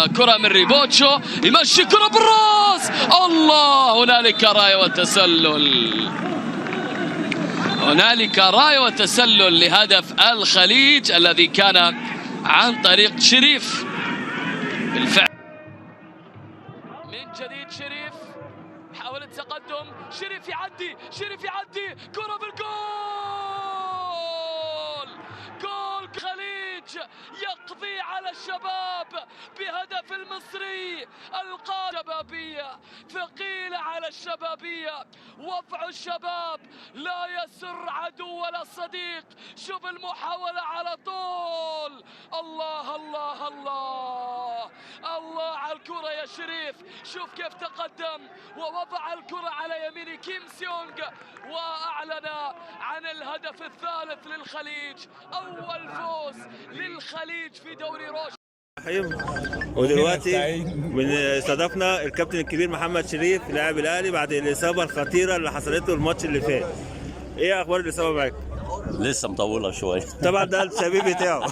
كرة من ريبوتشو، يمشي كرة بالراس، الله! هنالك راية وتسلل، هنالك راية وتسلل لهدف الخليج الذي كان عن طريق شريف. بالفعل من جديد شريف حاول التقدم، شريف يعدي، شريف يعدي، كرة بالجول، جول خليج يقضي على الشباب بهدف المصري. الشبابية ثقيلة على الشبابية، وضع الشباب لا يسر عدو ولا صديق. شوف المحاولة على طول، الله الله الله الله على الكرة يا شريف. شوف كيف تقدم ووضع الكرة على يمين كيم سيونغ وأعلن عن الهدف الثالث للخليج، أول فوز للخليج في دوري روش. ودلوقتي استضفنا الكابتن الكبير محمد شريف لاعب الاهلي بعد الاصابه الخطيره اللي حصلت له الماتش اللي فات. ايه اخبار الاصابه معاك؟ لسه مطوله شويه. طبعا ده الشبيب بتاعه.